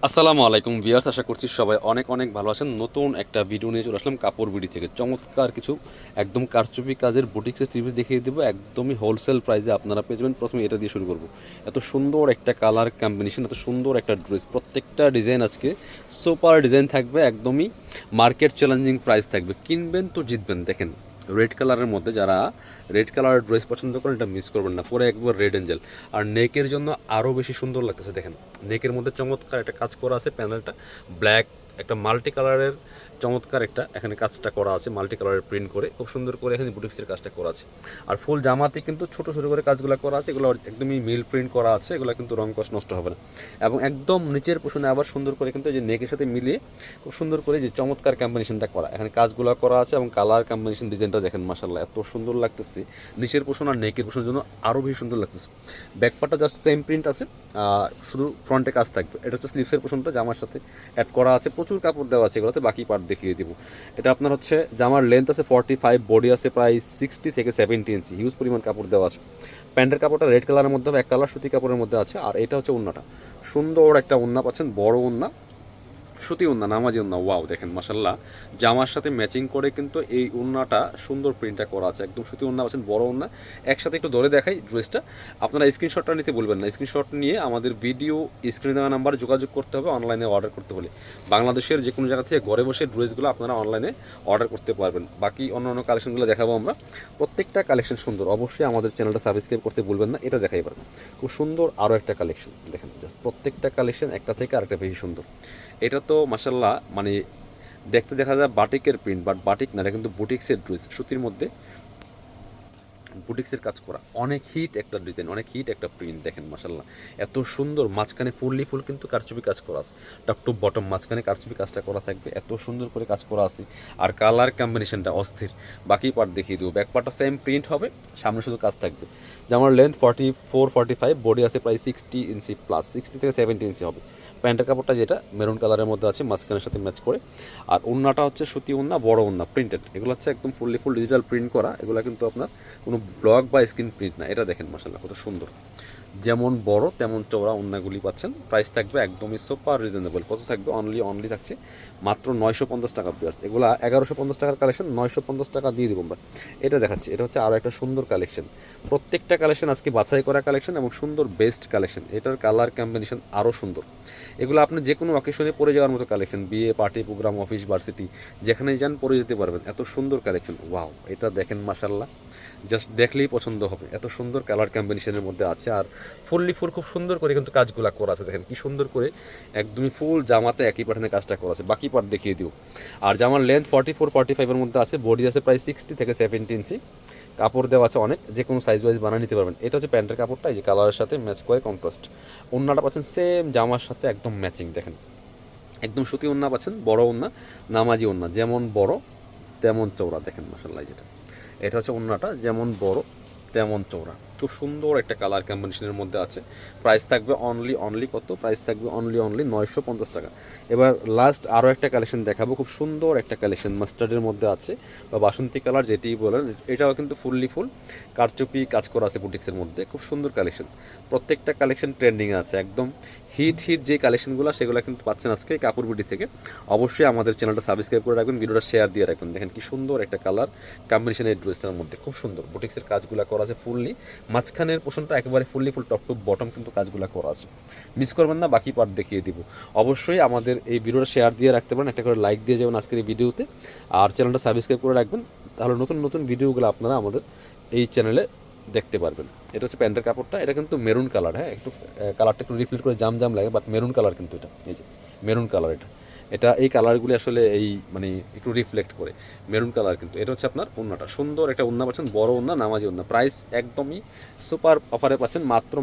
আসসালামু আলাইকুম ভিউয়ার্স, আশা করছি সবাই অনেক অনেক ভালো আছেন। নতুন একটা ভিডিও নিয়ে চলে আসলাম কাপড় বিডি থেকে। চমৎকার কিছু একদম কারচুপি কাজের বুটিক্সের থ্রি পিস দেখিয়ে দেবো, একদমই হোলসেল প্রাইসে আপনারা পেয়ে যাবেন। প্রথমে এটা দিয়ে শুরু করব। এত সুন্দর একটা কালার কম্বিনেশন, এত সুন্দর একটা ড্রেস, প্রত্যেকটা ডিজাইন আজকে সুপার ডিজাইন থাকবে, একদমই মার্কেট চ্যালেঞ্জিং প্রাইস থাকবে। কিনবেন তো জিতবেন। দেখেন রেড কালারের মধ্যে, যারা রেড কালারের ড্রেস পছন্দ করেন এটা মিস করবেন না, পুরো একবার রেড এঞ্জেল। আর নেকের জন্য আরও বেশি সুন্দর লাগতেছে। দেখেন নেকের মধ্যে চমৎকার একটা কাজ করা আছে, প্যানেলটা ব্ল্যাক, একটা মাল্টি কালারের চমৎকার একটা এখানে কাজটা করা আছে, মাল্টি কালারের প্রিন্ট করে খুব সুন্দর করে এখানে বুটিক্সের কাজটা করা আছে। আর ফুল জামাতে কিন্তু ছোট ছোট করে কাজগুলো করা আছে, এগুলো একদমই মিল প্রিন্ট করা আছে, এগুলো কিন্তু রং কষ নষ্ট হবে না। এবং একদম নিচের পোষণে আবার সুন্দর করে কিন্তু এই যে নেকের সাথে মিলিয়ে খুব সুন্দর করে যে চমৎকার কম্বিনেশনটা করা, এখানে কাজগুলো করা আছে এবং কালার কম্বিনেশন ডিজাইনটা দেখেন মাশাআল্লাহ এত সুন্দর লাগতেছে। নিচের পোষণ আর নেকের পোষণের জন্য আরও বেশি সুন্দর লাগতেছে। ব্যাকপার্টটা জাস্ট সেম প্রিন্ট আছে, শুধু ফ্রন্টে কাজ থাকবে। এটা হচ্ছে স্লিভসের পোষণটা জামার সাথে অ্যাড করা আছে, প্রচুর কাপড় দেওয়া আছে এগুলোতে, বাকি পার্ট দেখিয়ে দিব। এটা আপনার হচ্ছে জামার লেন্থ আছে 45, বডি আছে প্রায় 60 থেকে 70 ইঞ্চি, হিউজ পরিমাণ কাপড় দেওয়া আছে। প্যান্টের কাপড়টা রেড কালারের মধ্যে, এক কালার সুতি কাপড়ের মধ্যে আছে। আর এটা হচ্ছে ওড়নাটা, সুন্দর একটা ওড়না পাচ্ছেন, বড় ওড়না, সুতি ওড়না, নামাজি ওড়না। ওয়াও দেখেন মাশাল্লাহ, জামার সাথে ম্যাচিং করে কিন্তু এই ওড়নাটা সুন্দর প্রিন্টটা করা আছে, একদম সুতি ওড়না পাচ্ছেন, বড় ওড়না। একসাথে একটু ধরে দেখাই ড্রেসটা, আপনারা স্ক্রিনশটটা নিতে বলবেন না। স্ক্রিনশট নিয়ে আমাদের ভিডিও স্ক্রিনে দেওয়া নাম্বারে যোগাযোগ করতে হবে অনলাইনে অর্ডার করতে হলে। বাংলাদেশের যে কোনো জায়গা থেকে ঘরে বসে ড্রেসগুলো আপনারা অনলাইনে অর্ডার করতে পারবেন। বাকি অন্যান্য কালেকশনগুলো দেখাবো আমরা, প্রত্যেকটা কালেকশন সুন্দর। অবশ্যই আমাদের চ্যানেলটা সাবস্ক্রাইব করতে ভুলবেন না, এটা দেখাই পারবেন। খুব সুন্দর আরও একটা কালেকশন দেখেন, জাস্ট প্রত্যেকটা কালেকশন একটা থেকে আরেকটা বেশি সুন্দর। এটা তো মাসাল্লাহ মানে দেখতে দেখা যায় বাটিকের প্রিন্ট, বাট বাটিক না, এটা কিন্তু বুটিক্সের ড্রেস, সুতির মধ্যে বুটিক্সের কাজ করা, অনেক হিট একটা ডিজাইন, অনেক হিট একটা প্রিন্ট। দেখেন মাসাল্লাহ এত সুন্দর, মাঝখানে ফুললি ফুল কিন্তু কারচুপি কাজ করা আছে, টপ টু বটম মাঝখানে কারচুপি কাজটা করা থাকবে, এত সুন্দর করে কাজ করা আছে। আর কালার কম্বিনেশনটা অস্থির। বাকি পার্ট দেখিয়ে দেবো, ব্যাক পার্টটা সেম প্রিন্ট হবে, সামনে শুধু কাজ থাকবে। জামার লেন্থ 44, 45, বডি আছে প্রায় 60 ইঞ্চি প্লাস, 60 থেকে 70 ইঞ্চি হবে। প্যান্টের কাপড়টা যেটা মেরুন কালারের মধ্যে আছে, মাঝখানের সাথে ম্যাচ করে। আর ওড়নাটা হচ্ছে সুতি ওড়না, বড় ওড়না, প্রিন্টেড। এগুলো হচ্ছে একদম ফুললি ফুল ডিজিটাল প্রিন্ট করা, এগুলো কিন্তু আপনার কোনো ব্লক বা স্ক্রিন প্রিন্ট না। এটা দেখেন মাশাআল্লাহ কত সুন্দর, যেমন বড় তেমন চওড়া ওড়নাগুলি পাচ্ছেন। প্রাইস থাকবে একদমই সুপার রিজনেবল। কত থাকবে? অনলি থাকছে মাত্র 950 টাকা প্লাস। এগুলো 1150 টাকার কালেকশন, 950 টাকা দিয়ে দিব আমরা। এটা দেখাচ্ছি, এটা হচ্ছে আরও একটা সুন্দর কালেকশন। প্রত্যেকটা কালেকশন আজকে বাছাই করা কালেকশন এবং সুন্দর বেস্ট কালেকশন। এটার কালার কম্বিনেশন আরও সুন্দর। এগুলো আপনি যে কোনো অকেশনে পরে যাওয়ার মতো কালেকশন, বিয়ে, পার্টি, প্রোগ্রাম, অফিস, ভার্সিটি, যেখানেই যান পরে যেতে পারবেন, এত সুন্দর কালেকশন। ওয়াও, এটা দেখেন মাশাআল্লাহ, জাস্ট দেখলেই পছন্দ হবে, এত সুন্দর কালার কম্বিনেশনের মধ্যে আছে। আর ফুললি ফুল খুব সুন্দর করে কিন্তু কাজগুলো করা আছে, দেখেন কি সুন্দর করে একদমই ফুল জামাতে একই প্যাটার্নে কাজটা করা আছে। বাকি পার্ট দেখিয়ে দিও। আর জামার লেন্থ 44, 45-এর মধ্যে আছে, বডি আছে প্রায় 60 থেকে 70 ইঞ্চি, কাপড় দেওয়া আছে অনেক, যে কোনো সাইজ ওয়াইজ বানিয়ে নিতে পারবেন। এটা হচ্ছে প্যান্টের কাপড়টা, এই যে কালারের সাথে ম্যাচ করে কন্ট্রাস্ট। ওড়নাটা পাচ্ছেন সেম জামার সাথে একদম ম্যাচিং, দেখেন একদম সুতি ওড়না পাচ্ছেন, বড় ওড়না, নামাজি ওড়না, যেমন বড় তেমন চওড়া। দেখেন মাসাল্লাহ, যেটা এটা হচ্ছে ওড়নাটা, যেমন বড় তেমন চওড়া, খুব সুন্দর একটা কালার কম্বিনেশনের মধ্যে আছে। প্রাইস থাকবে অনলি কত? প্রাইস থাকবে অনলি 950 টাকা। এবার লাস্ট আরও একটা কালেকশন দেখাবো, খুব সুন্দর একটা কালেকশন, মাস্টার্ডের মধ্যে আছে বা বাসন্তী কালার যেটি বলেন। এটাও কিন্তু ফুললি ফুল কারচুপি কাজ করা আছে বুটিক্সের মধ্যে, খুব সুন্দর কালেকশন। প্রত্যেকটা কালেকশন ট্রেন্ডিংয়ে আছে, একদম হিট যে কালেকশনগুলো সেগুলো কিন্তু পাচ্ছেন আজকে কাপড় বিডি থেকে। অবশ্যই আমাদের চ্যানেলটা সাবস্ক্রাইব করে রাখবেন, ভিডিওটা শেয়ার দিয়ে রাখবেন। দেখেন কি সুন্দর একটা কালার কম্বিনেশন এই ড্রেসটার মধ্যে, খুব সুন্দর বুটিক্সের কাজগুলো করা আছে ফুললি, মাঝখানের পোর্শনটা একেবারে fully full, top to bottom কিন্তু কাজগুলো করা আছে। মিস করবেন না, বাকি পার্ট দেখিয়ে দিব। অবশ্যই আমাদের এই ভিডিওটা শেয়ার দিয়ে রাখতে পারেন, একটা করে লাইক দিয়ে যাবেন আজকের এই ভিডিওতে। আর চ্যানেলটা সাবস্ক্রাইব করে রাখবেন, তাহলে নতুন নতুন ভিডিওগুলো আপনারা আমাদের এই চ্যানেলে দেখতে পারবেন। এটা হচ্ছে প্যান্টের কাপড়টা, এটা কিন্তু মেরুন কালার, হ্যাঁ একটু কালারটা একটু রিফ্লেক্ট করে জাম লাগে, বাট মেরুন কালার কিন্তু এটা, এই যে মেরুন কালার, এটা এই কালারগুলি আসলে এই মানে একটু রিফ্লেক্ট করে মেরুন কালার। কিন্তু এটা হচ্ছে আপনার ওড়নাটা, সুন্দর একটা ওড়না পাচ্ছেন, বড় ওড়না, নামাজি ওড়না। প্রাইস একদমই সুপার অফারে পাচ্ছেন, মাত্র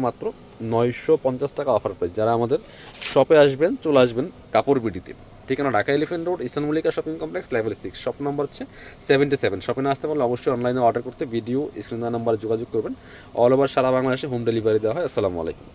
950 টাকা অফার প্রাইস। যারা আমাদের শপে আসবেন, চলে আসবেন কাপড় বিডিতে, ঠিকানা Dhaka elephant road, eastern Mallika shopping complex, level 6, shop number হচ্ছে 77। শপে না আসতে পারলে অবশ্যই অনলাইনে অর্ডার করতে ভিডিও স্ক্রিন নাম্বারে যোগাযোগ করবেন। অল ওভার সারা বাংলাদেশে হোম ডেলিভারি দেওয়া হয়। আসসালামু আলাইকুম।